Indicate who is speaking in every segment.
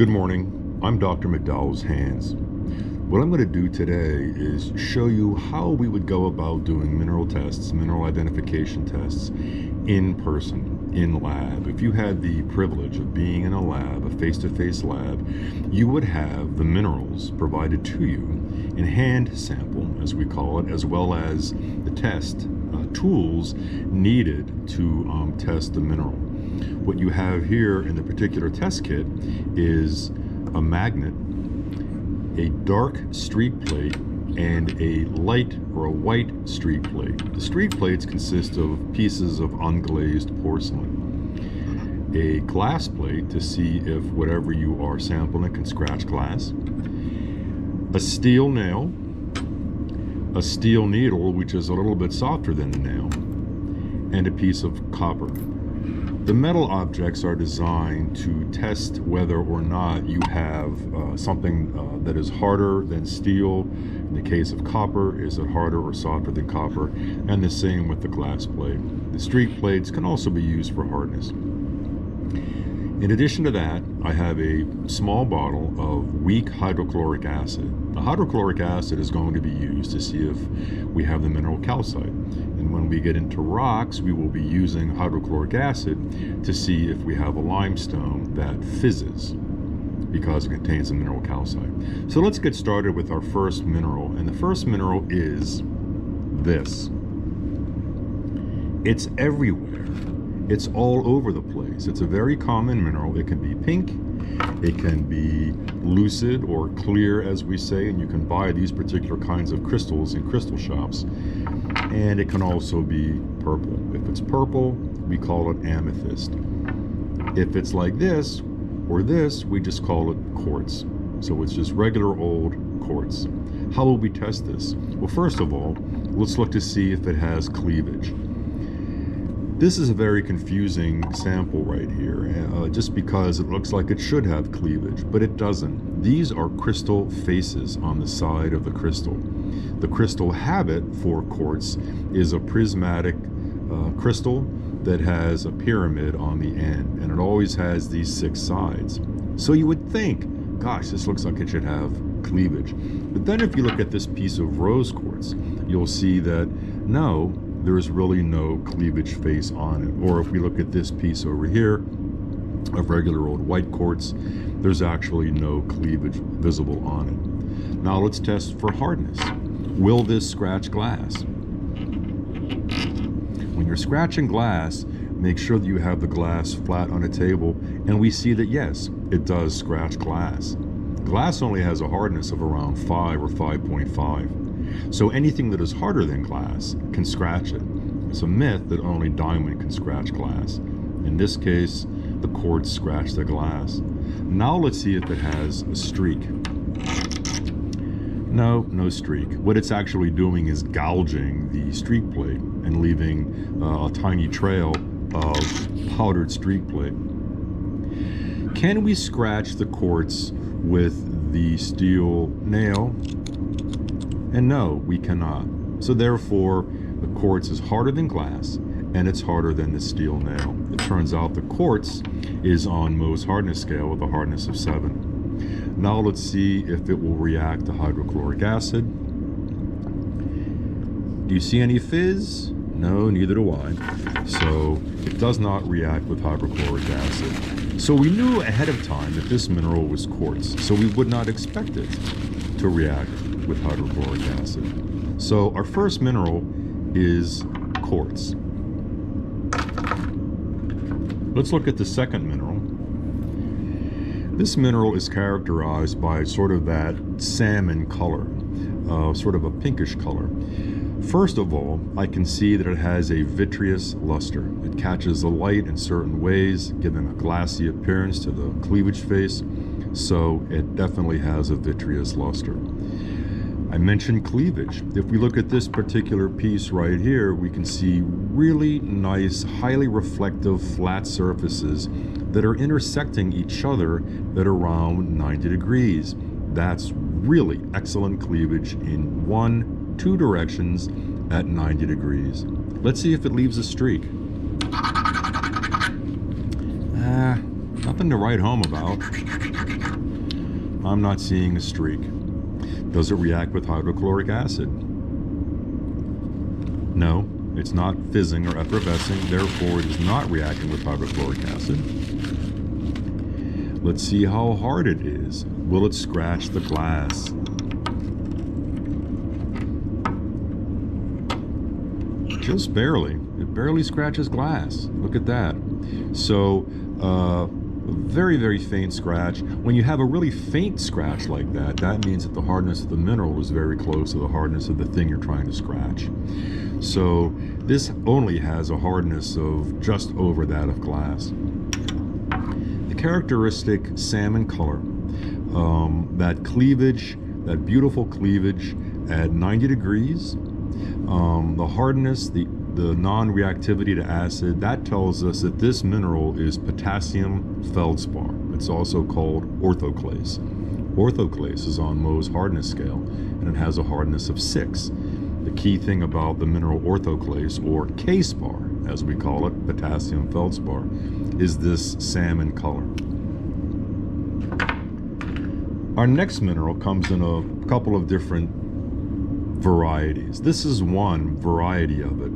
Speaker 1: Good morning, I'm Dr. McDowell's hands. What I'm going to do today is show you how we would go about doing mineral tests, mineral identification tests in person, in lab. If you had the privilege of being in a lab, a face-to-face lab, you would have the minerals provided to you in hand sample, as we call it, as well as the test tools needed to test the mineral. What you have here in the particular test kit is a magnet, a dark streak plate, and a light or a white streak plate. The streak plates consist of pieces of unglazed porcelain. A glass plate to see if whatever you are sampling can scratch glass. A steel nail, a steel needle, which is a little bit softer than the nail, and a piece of copper. The metal objects are designed to test whether or not you have something that is harder than steel. In the case of copper, is it harder or softer than copper? And the same with the glass plate. The streak plates can also be used for hardness. In addition to that, I have a small bottle of weak hydrochloric acid. The hydrochloric acid is going to be used to see if we have the mineral calcite. And when we get into rocks, we will be using hydrochloric acid to see if we have a limestone that fizzes because it contains the mineral calcite. So let's get started with our first mineral. And the first mineral is this. It's everywhere. It's all over the place. It's a very common mineral. It can be pink, it can be lucid or clear, as we say, and you can buy these particular kinds of crystals in crystal shops. And it can also be purple. If it's purple, we call it amethyst. If it's like this or this, we just call it quartz. So it's just regular old quartz. How will we test this? Well, first of all, let's look to see if it has cleavage. This is a very confusing sample right here, just because it looks like it should have cleavage, but it doesn't. These are crystal faces on the side of the crystal. The crystal habit for quartz is a prismatic crystal that has a pyramid on the end, and it always has these 6 sides. So you would think, gosh, this looks like it should have cleavage. But then if you look at this piece of rose quartz, you'll see that no, there is really no cleavage face on it. Or if we look at this piece over here of regular old white quartz, there's actually no cleavage visible on it. Now let's test for hardness. Will this scratch glass? When you're scratching glass, make sure that you have the glass flat on a table, and we see that yes, it does scratch glass. Glass only has a hardness of around 5 or 5.5. So anything that is harder than glass can scratch it. It's a myth that only diamond can scratch glass. In this case, the quartz scratched the glass. Now let's see if it has a streak. No streak. What it's actually doing is gouging the streak plate and leaving a tiny trail of powdered streak plate. Can we scratch the quartz with the steel nail? And no, we cannot. So therefore, the quartz is harder than glass, and it's harder than the steel nail. It turns out the quartz is on Mohs hardness scale with a hardness of 7. Now let's see if it will react to hydrochloric acid. Do you see any fizz? No, neither do I. So it does not react with hydrochloric acid. So we knew ahead of time that this mineral was quartz, so we would not expect it to react with hydrochloric acid. So our first mineral is quartz. Let's look at the second mineral. This mineral is characterized by sort of that salmon color, sort of a pinkish color. First of all, I can see that it has a vitreous luster. It catches the light in certain ways, giving a glassy appearance to the cleavage face, so it definitely has a vitreous luster. I mentioned cleavage. If we look at this particular piece right here, we can see really nice, highly reflective flat surfaces that are intersecting each other at around 90 degrees. That's really excellent cleavage in 1-2 directions at 90 degrees. Let's see if it leaves a streak. Not nothing to write home about. I'm not seeing a streak. Does it react with hydrochloric acid? No, it's not fizzing or effervescing, therefore it is not reacting with hydrochloric acid. Let's see how hard it is. Will it scratch the glass? Just barely. It barely scratches glass. Look at that. So, very, very faint scratch. When you have a really faint scratch like that, that means that the hardness of the mineral is very close to the hardness of the thing you're trying to scratch. So this only has a hardness of just over that of glass. The characteristic salmon color, that cleavage, that beautiful cleavage at 90 degrees, the hardness, the non-reactivity to acid, that tells us that this mineral is potassium feldspar. It's also called orthoclase. Orthoclase is on Mohs hardness scale, and it has a hardness of 6. The key thing about the mineral orthoclase, or K-spar, as we call it, potassium feldspar, is this salmon color. Our next mineral comes in a couple of different varieties. This is one variety of it,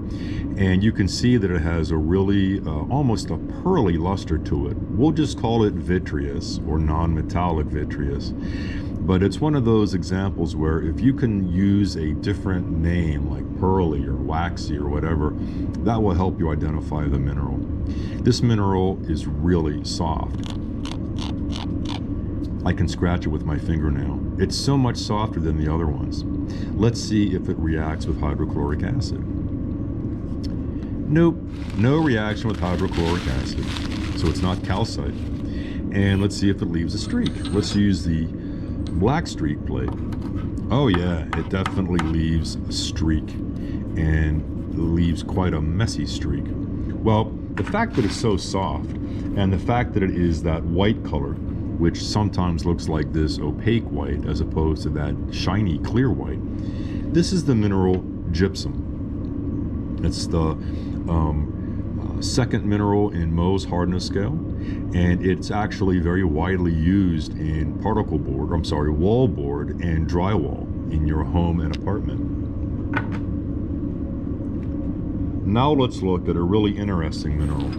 Speaker 1: and you can see that it has a really almost a pearly luster to it. We'll just call it vitreous or non-metallic vitreous, but it's one of those examples where if you can use a different name like pearly or waxy or whatever, that will help you identify the mineral. This mineral is really soft. I can scratch it with my fingernail. It's so much softer than the other ones. Let's see if it reacts with hydrochloric acid. Nope, no reaction with hydrochloric acid, so it's not calcite. And let's see if it leaves a streak. Let's use the black streak plate. Oh yeah, it definitely leaves a streak, and leaves quite a messy streak. Well, the fact that it's so soft, and the fact that it is that white color, which sometimes looks like this opaque white as opposed to that shiny clear white. This is the mineral gypsum. It's the second mineral in Mohs hardness scale, and it's actually very widely used in particle board, wall board and drywall in your home and apartment. Now let's look at a really interesting mineral.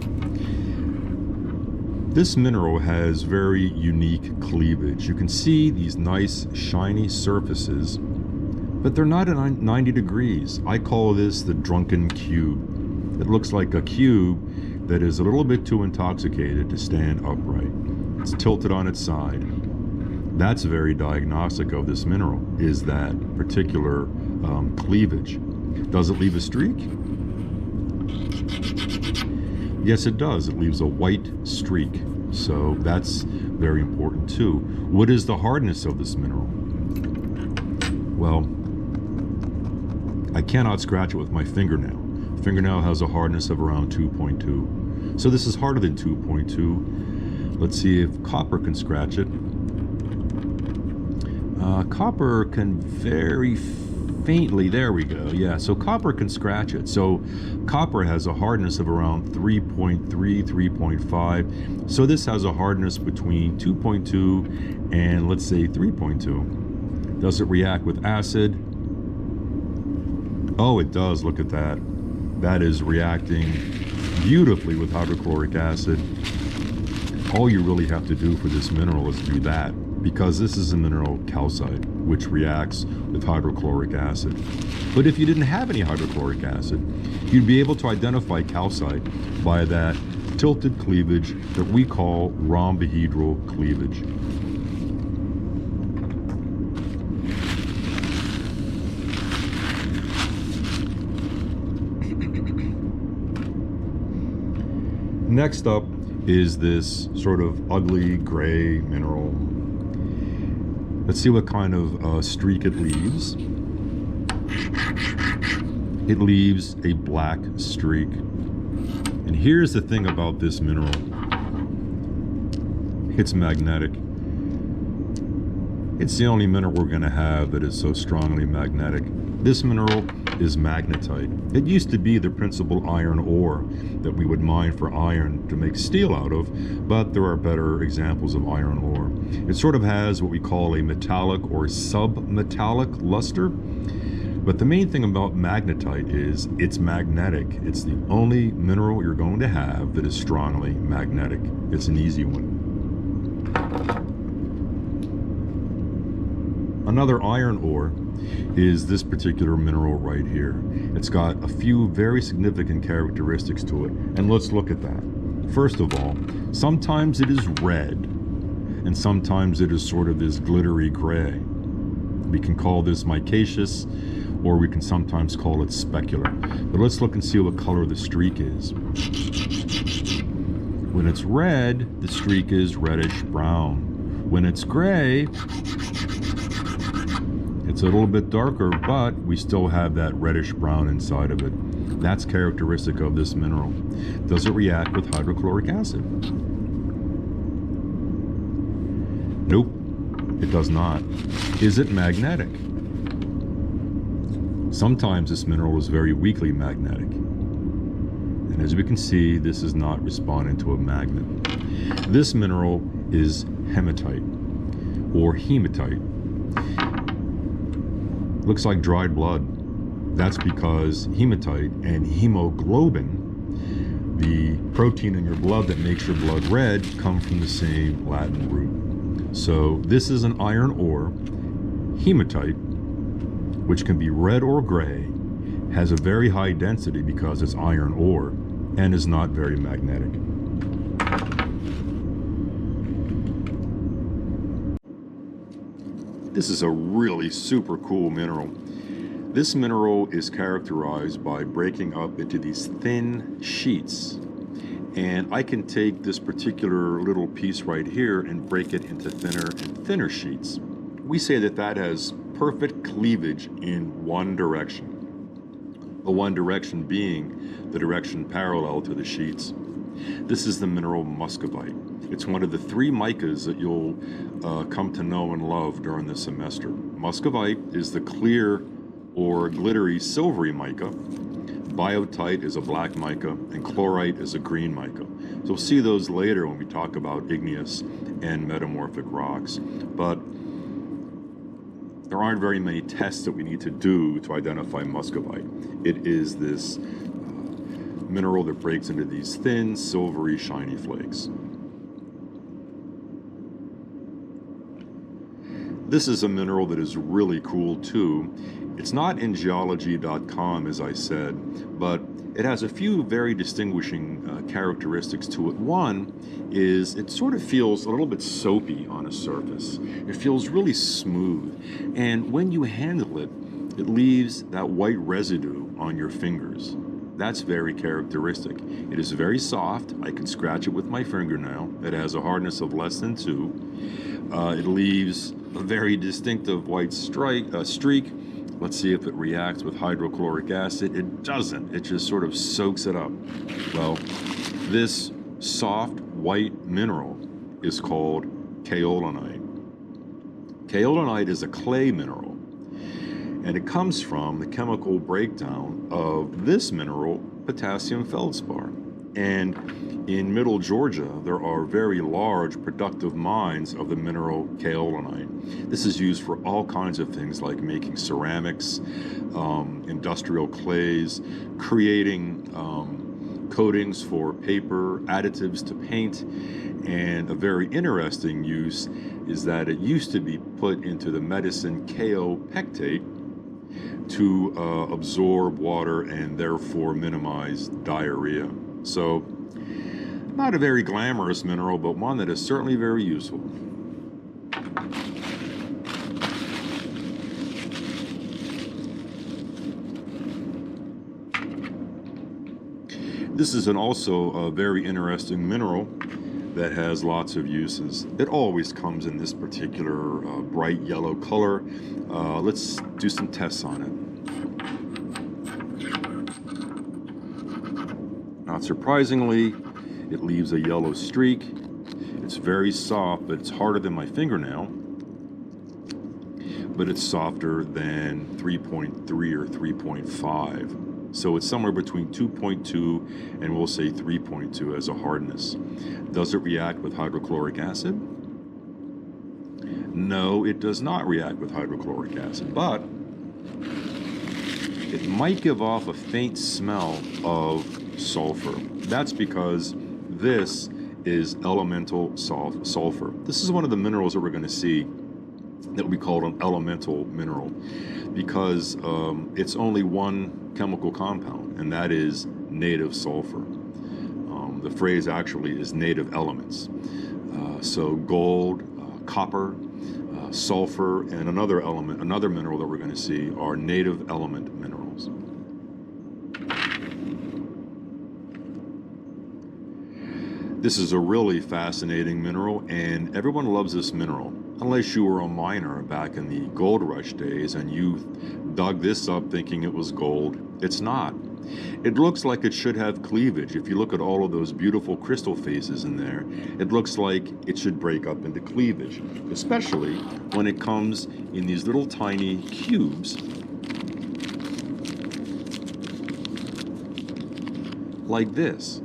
Speaker 1: This mineral has very unique cleavage. You can see these nice shiny surfaces, but they're not at 90 degrees. I call this the drunken cube. It looks like a cube that is a little bit too intoxicated to stand upright. It's tilted on its side. That's very diagnostic of this mineral, is that particular cleavage. Does it leave a streak? Yes, it does. It leaves a white streak. So that's very important too. What is the hardness of this mineral? Well, I cannot scratch it with my fingernail. Fingernail has a hardness of around 2.2. So this is harder than 2.2. Let's see if copper can scratch it. Copper can very faintly, there we go. Yeah, so copper can scratch it. So copper has a hardness of around 3.3, 3.5. So this has a hardness between 2.2 and let's say 3.2. Does it react with acid? Oh, it does. Look at that. That is reacting beautifully with hydrochloric acid. All you really have to do for this mineral is do that, because this is a mineral calcite, which reacts with hydrochloric acid. But if you didn't have any hydrochloric acid, you'd be able to identify calcite by that tilted cleavage that we call rhombohedral cleavage. Next up is this sort of ugly gray mineral. Let's see what kind of streak it leaves. It leaves a black streak. And here's the thing about this mineral. It's magnetic. It's the only mineral we're going to have that is so strongly magnetic. This mineral is magnetite. It used to be the principal iron ore that we would mine for iron to make steel out of, but there are better examples of iron ore. It sort of has what we call a metallic or submetallic luster. But the main thing about magnetite is it's magnetic. It's the only mineral you're going to have that is strongly magnetic. It's an easy one. Another iron ore is this particular mineral right here. It's got a few very significant characteristics to it, and let's look at that. First of all, sometimes it is red, and sometimes it is sort of this glittery gray. We can call this micaceous, or we can sometimes call it specular. But let's look and see what color the streak is. When it's red, the streak is reddish brown. When it's gray, it's a little bit darker, but we still have that reddish brown inside of it. That's characteristic of this mineral. Does it react with hydrochloric acid? Nope, it does not. Is it magnetic? Sometimes this mineral is very weakly magnetic. And as we can see, this is not responding to a magnet. This mineral is hematite or hematite. Looks like dried blood. That's because hematite and hemoglobin, the protein in your blood that makes your blood red, come from the same Latin root. So this is an iron ore, hematite, which can be red or gray, has a very high density because it's iron ore, and is not very magnetic. This is a really super cool mineral. This mineral is characterized by breaking up into these thin sheets. And I can take this particular little piece right here and break it into thinner and thinner sheets. We say that that has perfect cleavage in one direction. The one direction being the direction parallel to the sheets. This is the mineral muscovite. It's one of the three micas that you'll come to know and love during the semester. Muscovite is the clear or glittery silvery mica. Biotite is a black mica, and chlorite is a green mica. So we'll see those later when we talk about igneous and metamorphic rocks. But there aren't very many tests that we need to do to identify muscovite. It is this mineral that breaks into these thin, silvery, shiny flakes. This is a mineral that is really cool too. It's not in geology.com, as I said, but it has a few very distinguishing characteristics to it. One is it sort of feels a little bit soapy on a surface. It feels really smooth, and when you handle it, it leaves that white residue on your fingers. That's very characteristic. It is very soft. I can scratch it with my fingernail. It has a hardness of less than 2. It leaves a very distinctive white streak. Let's see if it reacts with hydrochloric acid. It doesn't. It just sort of soaks it up. Well, this soft white mineral is called kaolinite. Kaolinite is a clay mineral, and it comes from the chemical breakdown of this mineral, potassium feldspar. And in Middle Georgia, there are very large productive mines of the mineral kaolinite. This is used for all kinds of things like making ceramics, industrial clays, creating coatings for paper, additives to paint. And a very interesting use is that it used to be put into the medicine kaopectate to absorb water and therefore minimize diarrhea. So, not a very glamorous mineral, but one that is certainly very useful. This is also a very interesting mineral that has lots of uses. It always comes in this particular bright yellow color. Let's do some tests on it. Not surprisingly, it leaves a yellow streak. It's very soft, but it's harder than my fingernail. but it's softer than 3.3 or 3.5. So it's somewhere between 2.2 and we'll say 3.2 as a hardness. Does it react with hydrochloric acid? No, it does not react with hydrochloric acid, but it might give off a faint smell of sulfur. That's because this is elemental sulfur. This is one of the minerals that we're going to see that we call an elemental mineral because it's only one chemical compound, and that is native sulfur. The phrase actually is native elements. So gold, copper, sulfur, and another mineral that we're going to see are native element minerals. This is a really fascinating mineral, and everyone loves this mineral, unless you were a miner back in the gold rush days and you dug this up thinking it was gold. It's not. It looks like it should have cleavage. If you look at all of those beautiful crystal faces in there, it looks like it should break up into cleavage, especially when it comes in these little tiny cubes like this.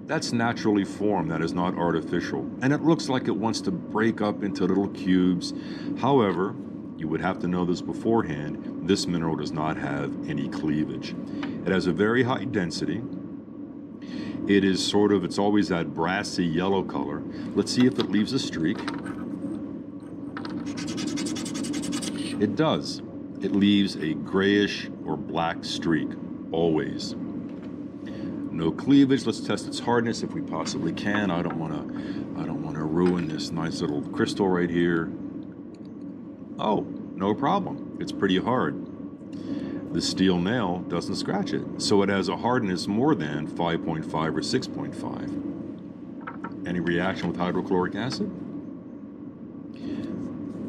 Speaker 1: That's naturally formed, that is not artificial. And it looks like it wants to break up into little cubes. However, you would have to know this beforehand, this mineral does not have any cleavage. It has a very high density. It is it's always that brassy yellow color. Let's see if it leaves a streak. It does. It leaves a grayish or black streak, always. No cleavage. Let's test its hardness if we possibly can. I don't want to ruin this nice little crystal right here. Oh, no problem. It's pretty hard. The steel nail doesn't scratch it, so it has a hardness more than 5.5 or 6.5. Any reaction with hydrochloric acid?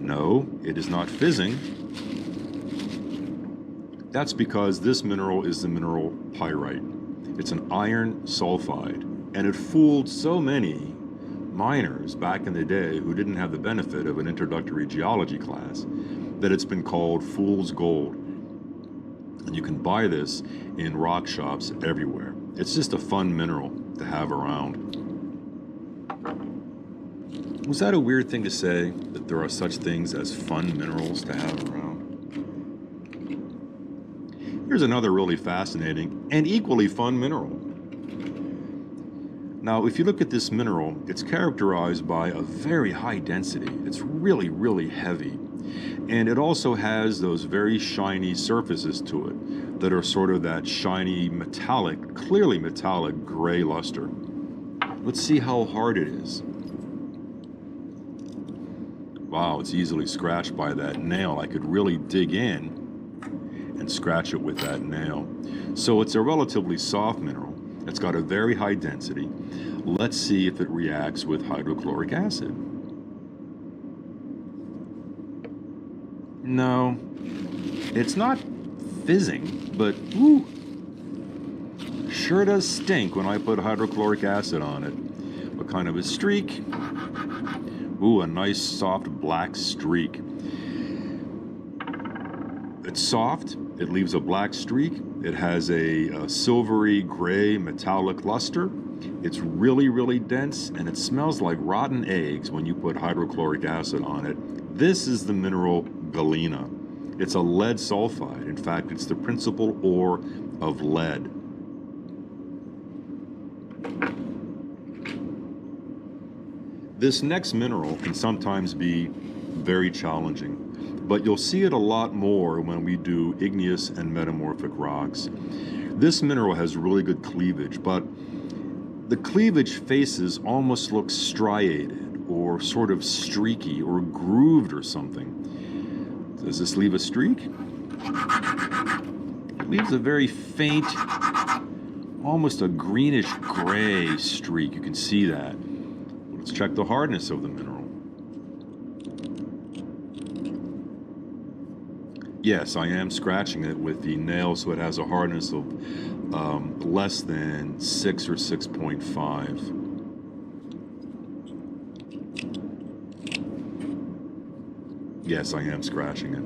Speaker 1: No, it is not fizzing. That's because this mineral is the mineral pyrite. It's an iron sulfide, and it fooled so many miners back in the day who didn't have the benefit of an introductory geology class that it's been called fool's gold. And you can buy this in rock shops everywhere. It's just a fun mineral to have around. Was that a weird thing to say, that there are such things as fun minerals to have around? Here's another really fascinating and equally fun mineral. Now, if you look at this mineral, it's characterized by a very high density. It's really, really heavy. And it also has those very shiny surfaces to it that are sort of that shiny metallic, clearly metallic gray luster. Let's see how hard it is. Wow, it's easily scratched by that nail. I could really dig in and scratch it with that nail. So it's a relatively soft mineral. It's got a very high density. Let's see if it reacts with hydrochloric acid. No, it's not fizzing, but ooh, sure does stink when I put hydrochloric acid on it. What kind of a streak? Ooh, a nice soft black streak. It's soft, it leaves a black streak, it has a silvery gray metallic luster, it's really, really dense, and it smells like rotten eggs when you put hydrochloric acid on it. This is the mineral galena. It's a lead sulfide. In fact, it's the principal ore of lead. This next mineral can sometimes be very challenging, but you'll see it a lot more when we do igneous and metamorphic rocks. This mineral has really good cleavage, but the cleavage faces almost look striated or sort of streaky or grooved or something. Does this leave a streak? It leaves a very faint, almost a greenish gray streak. You can see that. Let's check the hardness of the mineral. Yes, I am scratching it with the nail, so it has a hardness of less than 6 or 6.5. Yes, I am scratching it.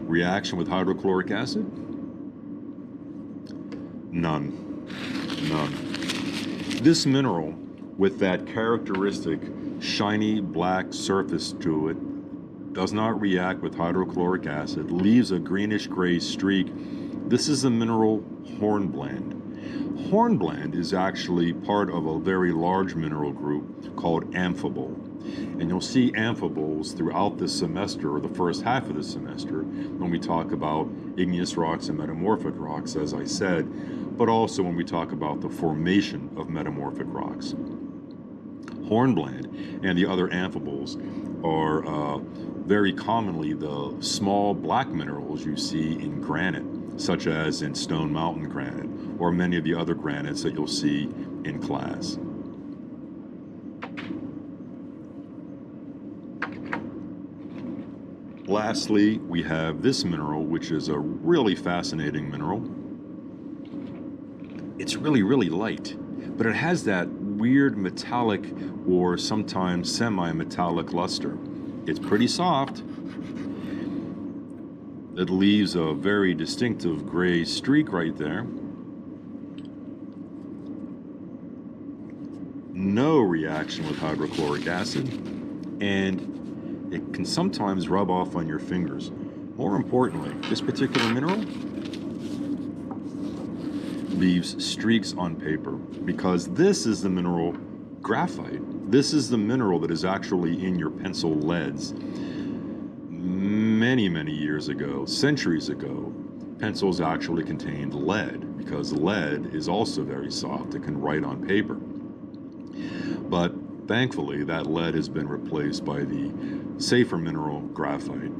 Speaker 1: Reaction with hydrochloric acid? None. None. This mineral, with that characteristic shiny black surface to it, does not react with hydrochloric acid, leaves a greenish gray streak. This is the mineral hornblende. Hornblende is actually part of a very large mineral group called amphibole. And you'll see amphiboles throughout this semester, or the first half of the semester, when we talk about igneous rocks and metamorphic rocks, as I said, but also when we talk about the formation of metamorphic rocks. Hornblende and the other amphiboles are very commonly the small black minerals you see in granite, such as in Stone Mountain granite, or many of the other granites that you'll see in class. Lastly, we have this mineral, which is a really fascinating mineral. It's really, really light, but it has that weird metallic or sometimes semi-metallic luster. It's pretty soft. It leaves a very distinctive gray streak right there. No reaction with hydrochloric acid, and it can sometimes rub off on your fingers. More importantly, this particular mineral leaves streaks on paper, because this is the mineral graphite. This is the mineral that is actually in your pencil leads. Many, many years ago, centuries ago, pencils actually contained lead, because lead is also very soft. It can write on paper. But thankfully, that lead has been replaced by the safer mineral graphite.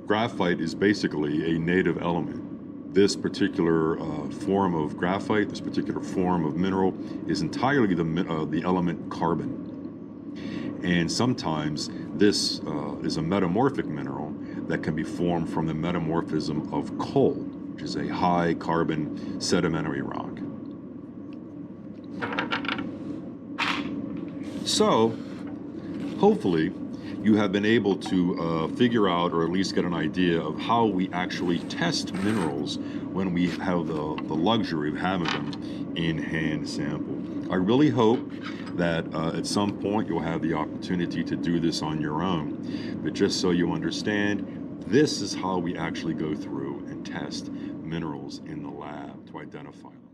Speaker 1: Graphite is basically a native element. This particular form of graphite, this particular form of mineral, is entirely the element carbon. And sometimes this is a metamorphic mineral that can be formed from the metamorphism of coal, which is a high carbon sedimentary rock. So, hopefully, you have been able to figure out, or at least get an idea of how we actually test minerals when we have the luxury of having them in hand sample. I really hope that at some point you'll have the opportunity to do this on your own. But just so you understand, this is how we actually go through and test minerals in the lab to identify them.